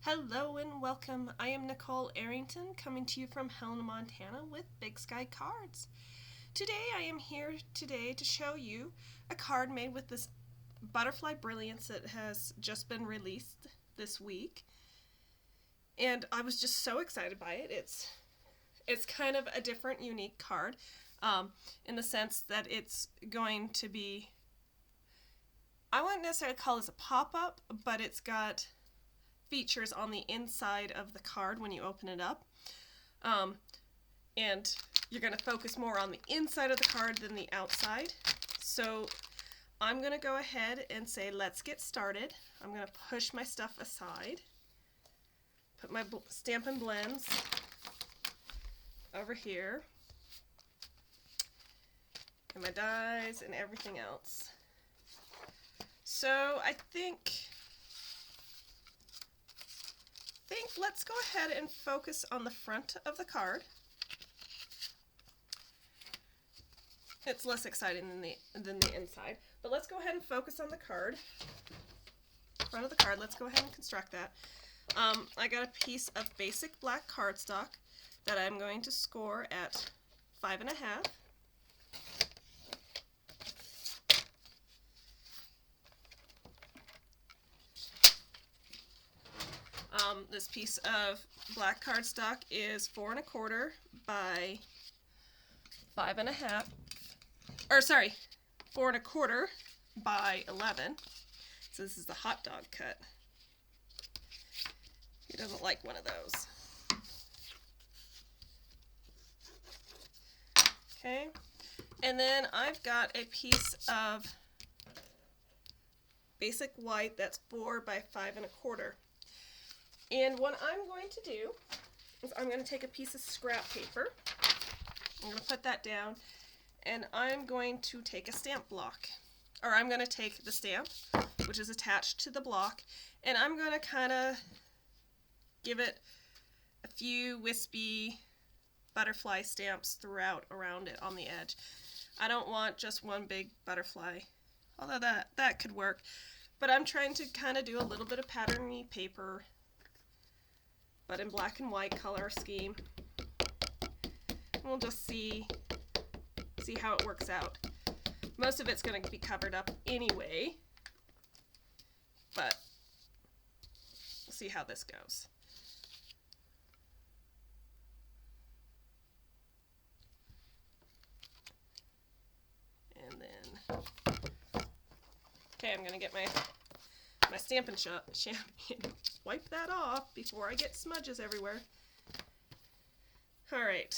Hello and welcome. I am Nicole Arrington coming to you from Helena, Montana with Big Sky Cards. Today I am here to show you a card made with this butterfly Brilliance that has just been released this week. And I was just so excited by it. It's kind of a different, unique card in the sense that it's going to be, I wouldn't necessarily call this a pop-up, but it's got features on the inside of the card when you open it up. And you're going to focus more on the inside of the card than the outside. So I'm going to go ahead and say let's get started. I'm going to push my stuff aside, put my Stampin' blends over here, and my dies and everything else. So I think let's go ahead and focus on the front of the card. It's less exciting than the inside, but let's go ahead and focus on the card. Front of the card, let's go ahead and construct that. I got a piece of basic black cardstock that I'm going to score at 5.5. This piece of black cardstock is 4 1/4 by 5.5, or sorry, 4 1/4 by 11. So this is the hot dog cut. Who doesn't like one of those? Okay, and then I've got a piece of basic white that's 4 by 5 1/4. And what I'm going to do is I'm going to take a piece of scrap paper. I'm going to put that down, and I'm going to take a stamp block. Or I'm going to take the stamp, which is attached to the block, and I'm going to kind of give it a few wispy butterfly stamps throughout around it on the edge. I don't want just one big butterfly, although that could work. But I'm trying to kind of do a little bit of patterny paper, but in black and white color scheme. We'll just see how it works out. Most of it's going to be covered up anyway, but we'll see how this goes. And then, okay, I'm going to get my Stampin' Champion. Wipe that off before I get smudges everywhere. Alright.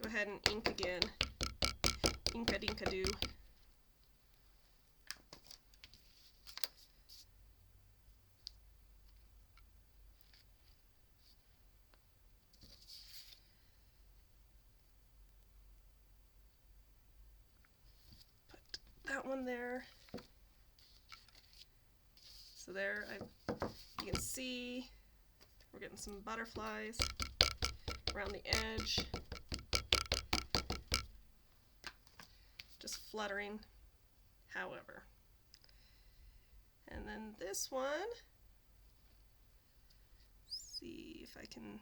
Go ahead and ink again. Ink-a-dink-a-doo. That one there. So there, you can see we're getting some butterflies around the edge, just fluttering, however. And then this one, see if I can.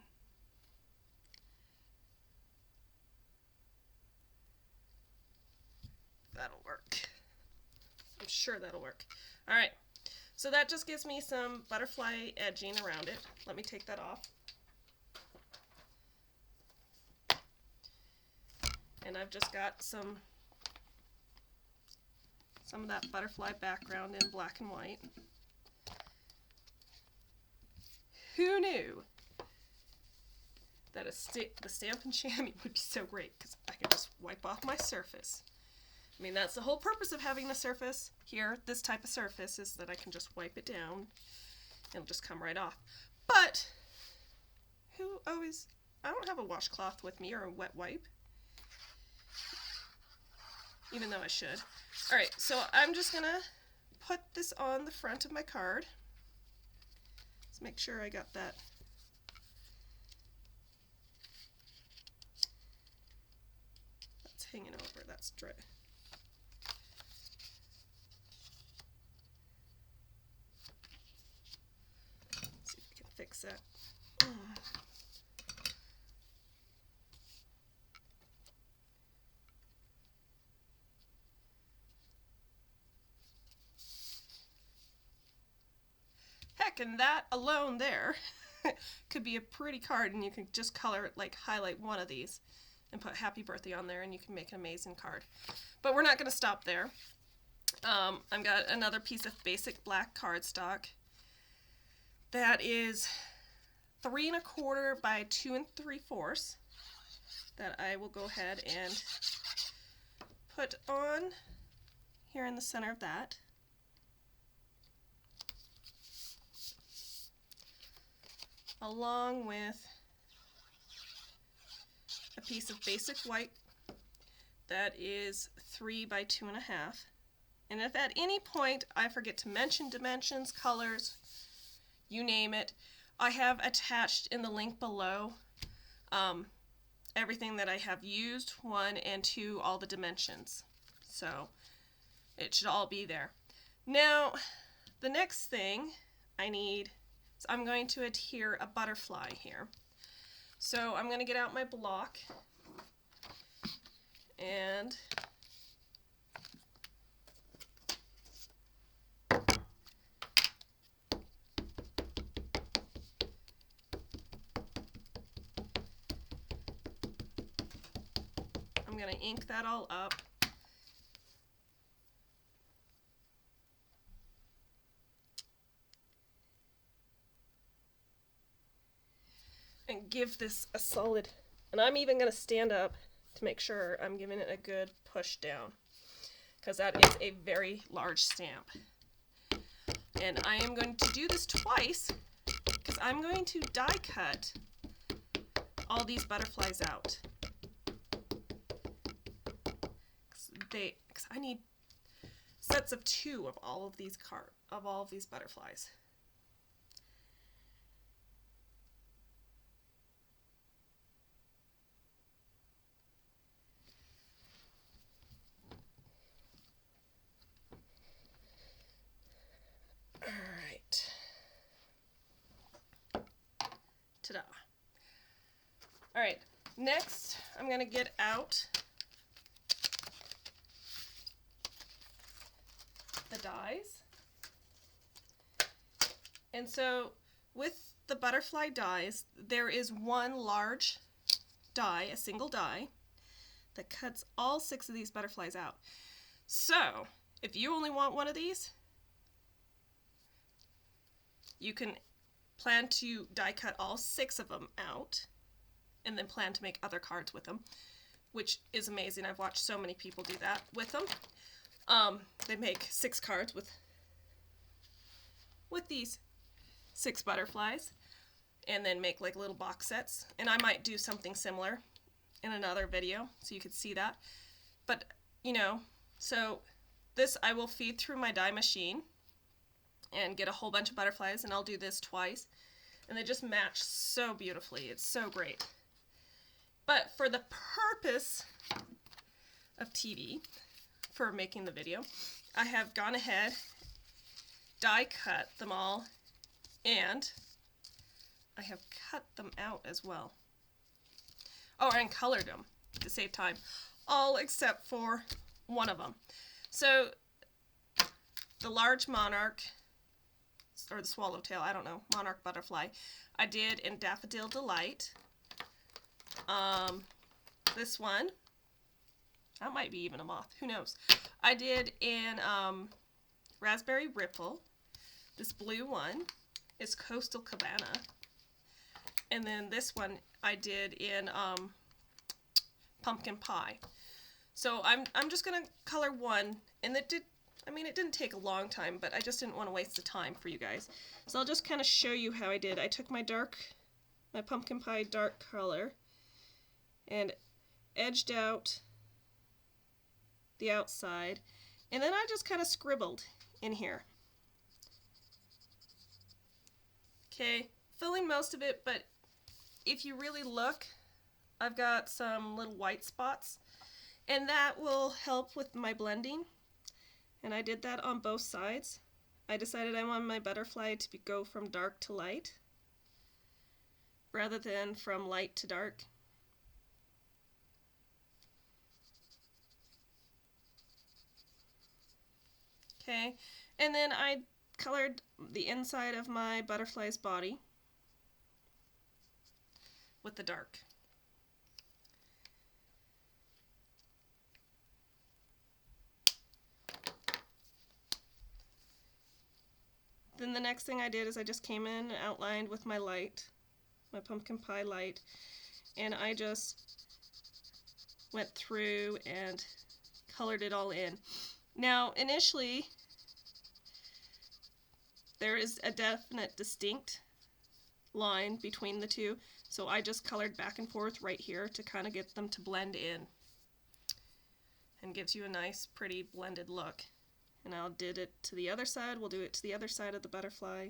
That'll work. I'm sure that'll work. Alright, so that just gives me some butterfly edging around it. Let me take that off. And I've just got some of that butterfly background in black and white. Who knew that the Stampin' Chamois would be so great, because I could just wipe off my surface. I mean, that's the whole purpose of having a surface here, this type of surface, is that I can just wipe it down and it'll just come right off. But I don't have a washcloth with me or a wet wipe, even though I should. Alright, so I'm just gonna put this on the front of my card. Let's make sure I got that. That's hanging over, that's dry. fix it. Heck, and that alone there could be a pretty card, and you can just color, like highlight one of these and put happy birthday on there, and you can make an amazing card. But we're not going to stop there. I've got another piece of basic black cardstock that is 3 1/4 by 2 3/4 that I will go ahead and put on here in the center of that. Along with a piece of basic white that is 3 by 2 1/2. And if at any point I forget to mention dimensions, colors, you name it, I have attached in the link below everything that I have used, 1 and 2, all the dimensions. So it should all be there. Now, the next thing I need, so I'm going to adhere a butterfly here. So I'm going to get out my block and I'm going to ink that all up. And give this a solid, and I'm even going to stand up to make sure I'm giving it a good push down, because that is a very large stamp. And I am going to do this twice because I'm going to die cut all these butterflies out. Because I need sets of 2 of all of these butterflies. Ta-da. All right, next I'm going to get out the dies. And so with the butterfly dies, there is one large die, a single die, that cuts all 6 of these butterflies out. So if you only want one of these, you can plan to die cut all 6 of them out and then plan to make other cards with them, which is amazing. I've watched so many people do that with them. They make 6 cards with these 6 butterflies and then make like little box sets. And I might do something similar in another video so you could see that. But, you know, so this I will feed through my die machine and get a whole bunch of butterflies, and I'll do this twice, and they just match so beautifully. It's so great. But for the purpose of TV, for making the video, I have gone ahead, die cut them all, and I have cut them out as well. Oh, and colored them to save time, all except for one of them. So the large monarch, or the swallowtail, I don't know, monarch butterfly, I did in Daffodil Delight. This one, that might be even a moth, who knows. I did in Razzleberry Ripple. This blue one is Coastal Cabana. And then this one I did in Pumpkin Pie. So I'm just going to color one, and it didn't take a long time, but I just didn't want to waste the time for you guys. So I'll just kind of show you how I did. I took my Pumpkin Pie dark color and edged out the outside, and then I just kind of scribbled in here. Okay, filling most of it, but if you really look, I've got some little white spots, and that will help with my blending. And I did that on both sides. I decided I wanted my butterfly to go from dark to light. rather than from light to dark. Okay, and then I colored the inside of my butterfly's body with the dark. Then the next thing I did is I just came in and outlined with my light, my pumpkin pie light, and I just went through and colored it all in. Now, initially, there is a definite distinct line between the two, so I just colored back and forth right here to kind of get them to blend in, and gives you a nice pretty blended look. And I did it to the other side. We'll do it to the other side of the butterfly.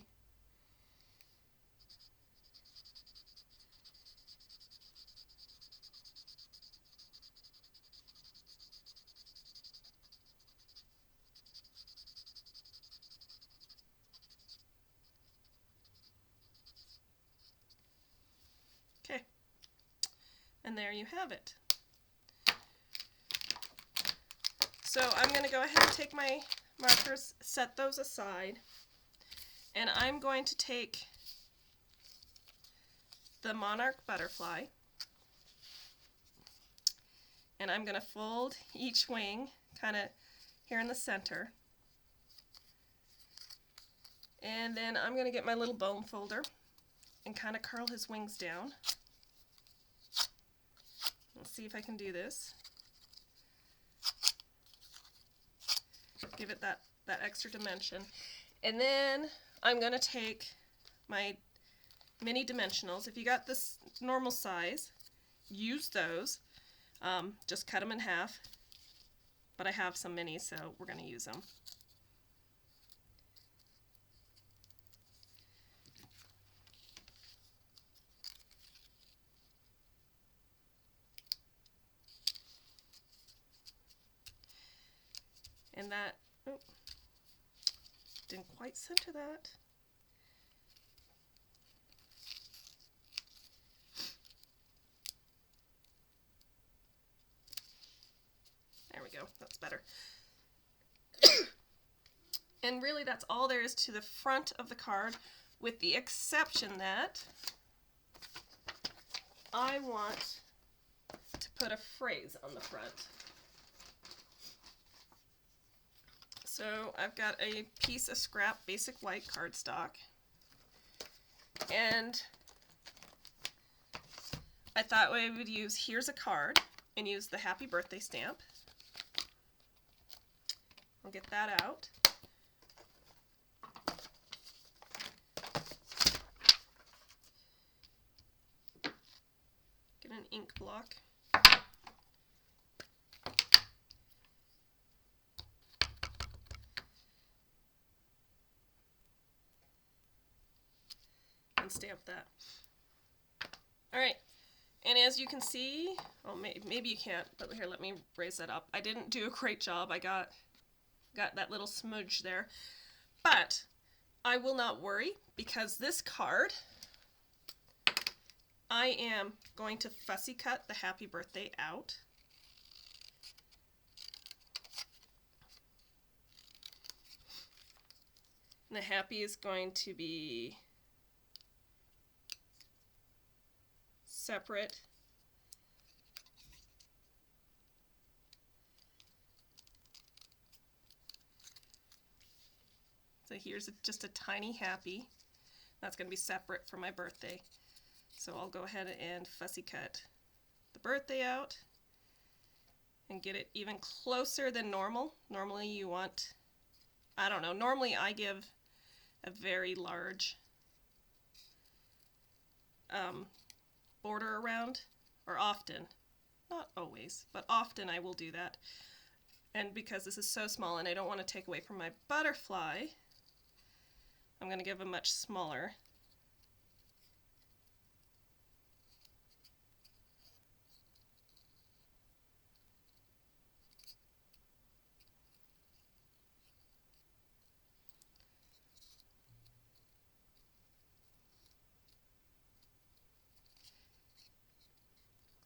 Okay, and there you have it. So I'm going to go ahead and take my markers, set those aside, and I'm going to take the monarch butterfly, and I'm going to fold each wing kind of here in the center, and then I'm going to get my little bone folder and kind of curl his wings down. Let's see if I can do this. Give it that extra dimension. And then I'm going to take my mini dimensionals. If you got this normal size, use those. Just cut them in half. But I have some minis, so we're going to use them. And that, oh, didn't quite center that. There we go, that's better. And really that's all there is to the front of the card, with the exception that I want to put a phrase on the front. So I've got a piece of scrap basic white cardstock, and I thought I would use here's a card and use the happy birthday stamp. I'll get that out. Get an ink block. And stamp that. Alright, and as you can see, oh, maybe you can't, but here, let me raise that up. I didn't do a great job. I got that little smudge there. But I will not worry, because this card, I am going to fussy cut the happy birthday out. And the happy is going to be separate. So here's just a tiny happy. That's going to be separate from my birthday. So I'll go ahead and fussy cut the birthday out and get it even closer than normal. Normally you want, I don't know, normally I give a very large border around, or often, not always, but often I will do that. And because this is so small and I don't want to take away from my butterfly, I'm going to give a much smaller.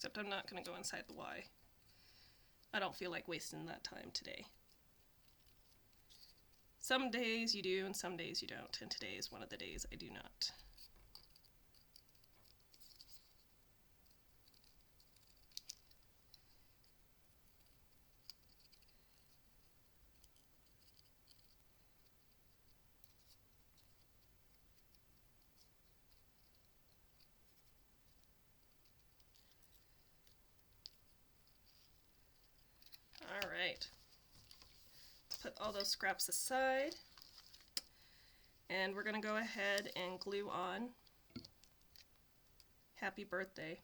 Except I'm not going to go inside the Y. I don't feel like wasting that time today. Some days you do and some days you don't, and today is one of the days I do not. All right. Put all those scraps aside. And we're going to go ahead and glue on Happy Birthday.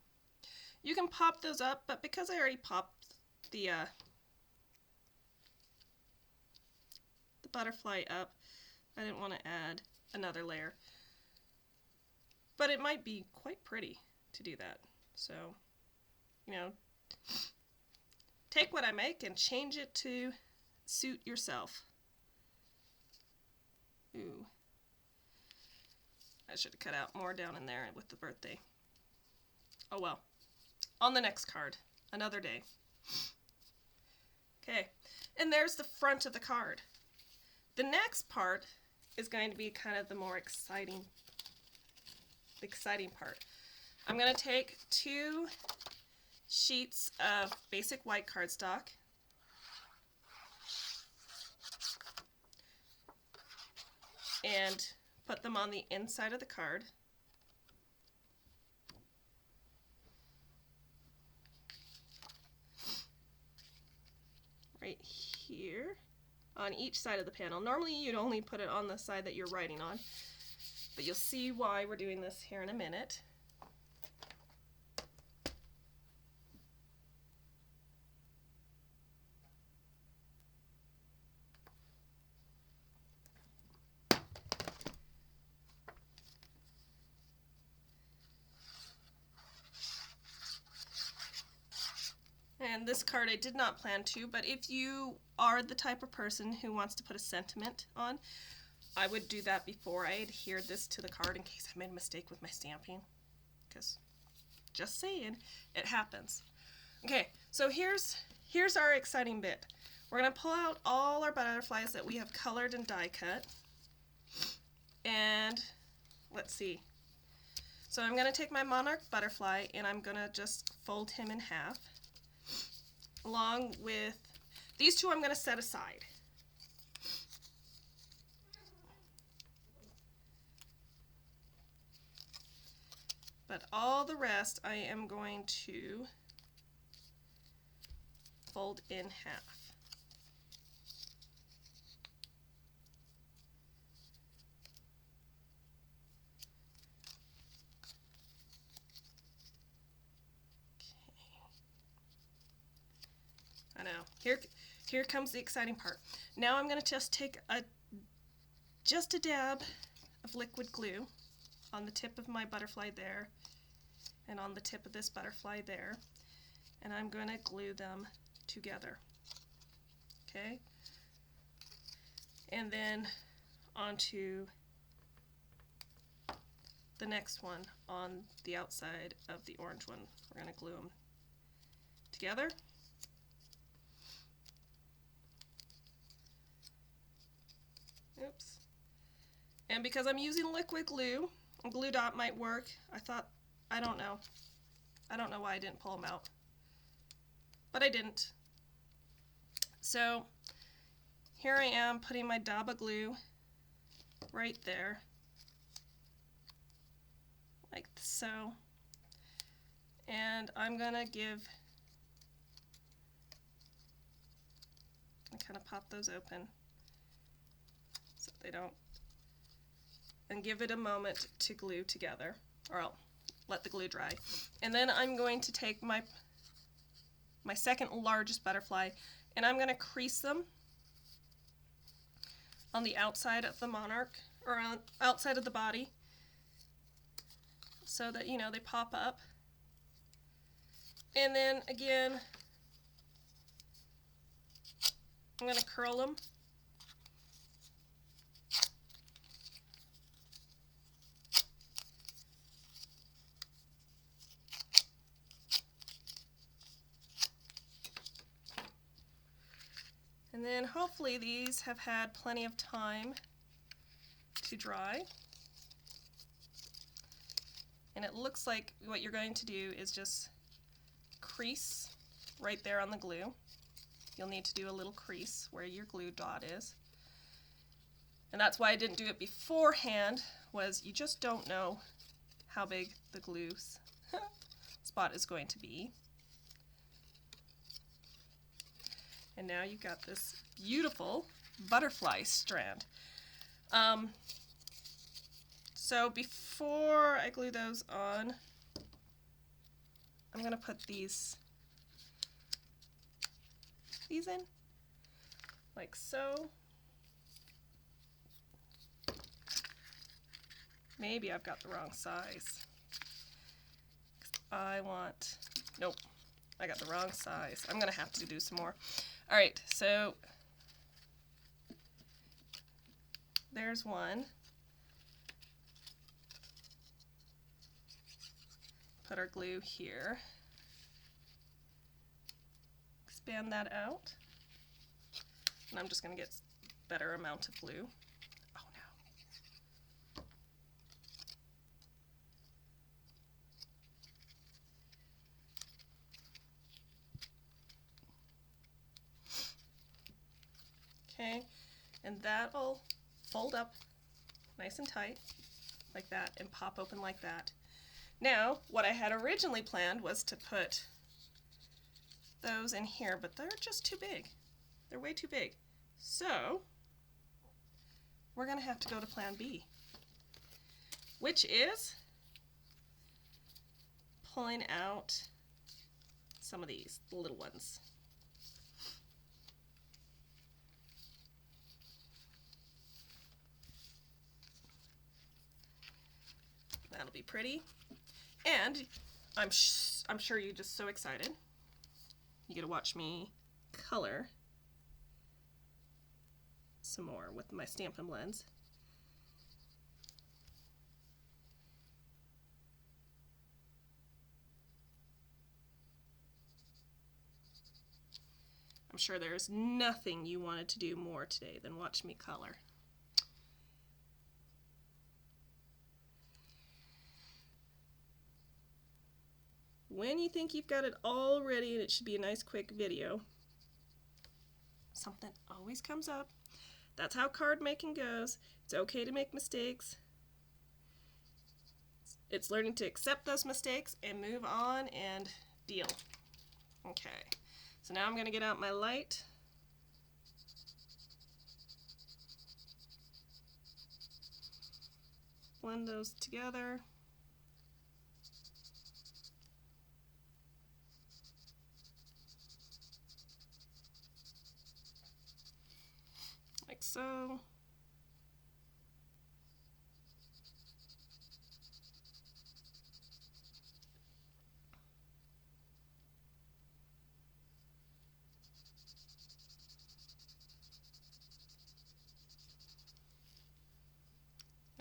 You can pop those up, but because I already popped the butterfly up, I didn't want to add another layer. But it might be quite pretty to do that. So, you know, take what I make and change it to suit yourself. Ooh. I should have cut out more down in there with the birthday. Oh well. On the next card. Another day. Okay. And there's the front of the card. The next part is going to be kind of the more exciting part. I'm going to take 2 sheets of basic white cardstock. And put them on the inside of the card. Right here on each side of the panel. Normally you'd only put it on the side that you're writing on, but you'll see why we're doing this here in a minute. And this card I did not plan to, but if you are the type of person who wants to put a sentiment on, I would do that before I adhered this to the card in case I made a mistake with my stamping. Because, just saying, it happens. Okay, so here's our exciting bit. We're going to pull out all our butterflies that we have colored and die cut. And, let's see. So I'm going to take my monarch butterfly and I'm going to just fold him in half. Along with these 2 I'm going to set aside. But all the rest I am going to fold in half. I know. Here comes the exciting part. Now I'm going to just take just a dab of liquid glue on the tip of my butterfly there and on the tip of this butterfly there, and I'm going to glue them together. Okay? And then onto the next one on the outside of the orange one. We're going to glue them together. Oops. And because I'm using liquid glue, a glue dot might work. I don't know. I don't know why I didn't pull them out. But I didn't. So, here I am putting my dab of glue right there. Like so. And I'm gonna kind of pop those open so they don't, and give it a moment to glue together, or I'll let the glue dry. And then I'm going to take my second largest butterfly and I'm going to crease them on the outside of the monarch, or on outside of the body, so that, you know, they pop up. And then again, I'm going to curl them. And then hopefully these have had plenty of time to dry. And it looks like what you're going to do is just crease right there on the glue. You'll need to do a little crease where your glue dot is. And that's why I didn't do it beforehand, was you just don't know how big the glue spot is going to be. And now you've got this beautiful butterfly strand. So before I glue those on, I'm going to put these in, like so. Maybe I've got the wrong size. Nope, I got the wrong size. I'm going to have to do some more. Alright, so there's one. Put our glue here. Expand that out. And I'm just going to get a better amount of glue. Oh no. Okay, and that'll fold up nice and tight like that and pop open like that. Now, what I had originally planned was to put those in here, but they're just too big. They're way too big. So, we're going to have to go to plan B, which is pulling out some of these, the little ones. That'll be pretty. And I'm sure you're just so excited. You get to watch me color some more with my Stampin' blends. I'm sure there's nothing you wanted to do more today than watch me color. When you think you've got it all ready and it should be a nice quick video, something always comes up. That's how card making goes. It's okay to make mistakes. It's learning to accept those mistakes and move on and deal. Okay, so now I'm going to get out my light. Blend those together. Like so.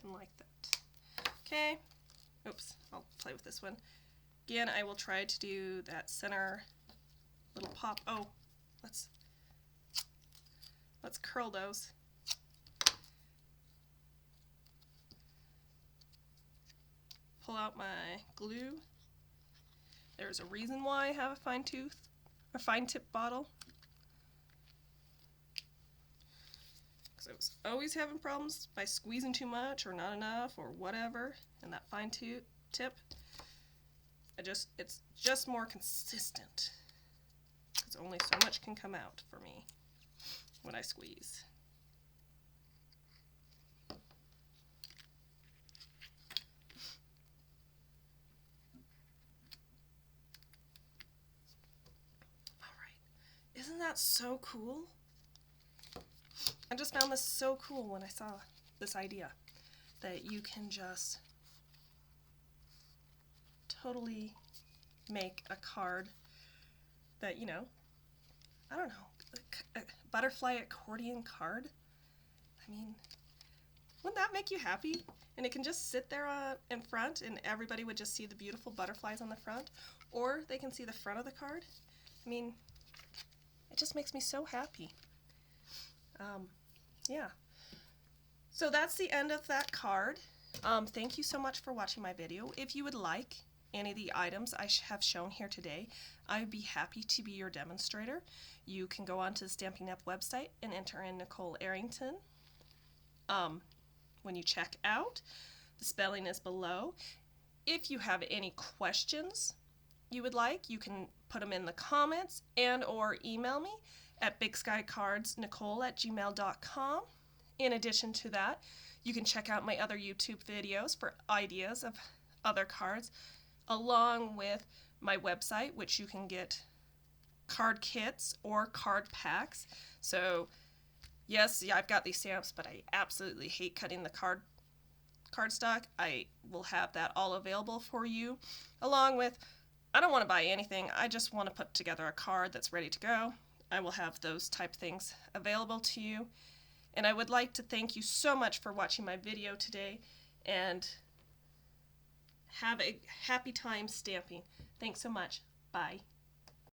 And like that. Okay. Oops, I'll play with this one. Again, I will try to do that center little pop. Oh, let's curl those. Pull out my glue. There's a reason why I have a fine tip bottle. Because I was always having problems by squeezing too much or not enough or whatever, and that fine tip, it's just more consistent. Because only so much can come out for me when I squeeze. Isn't that so cool? I just found this so cool when I saw this idea that you can just totally make a card that, you know, I don't know, a butterfly accordion card. I mean, wouldn't that make you happy? And it can just sit there in front and everybody would just see the beautiful butterflies on the front, or they can see the front of the card. I mean, it just makes me so happy. Yeah. So that's the end of that card. Thank you so much for watching my video. If you would like any of the items I have shown here today, I would be happy to be your demonstrator. You can go onto the Stampin' Up website and enter in Nicole Arrington. When you check out, the spelling is below. If you have any questions you would like, you can put them in the comments and or email me at bigskycardsnicole@gmail.com. In addition to that, you can check out my other YouTube videos for ideas of other cards, along with my website, which you can get card kits or card packs. So yes, yeah, I've got these stamps, but I absolutely hate cutting the cardstock. I will have that all available for you, along with, I don't want to buy anything, I just want to put together a card that's ready to go. I will have those type things available to you. And I would like to thank you so much for watching my video today, and have a happy time stamping. Thanks so much. Bye.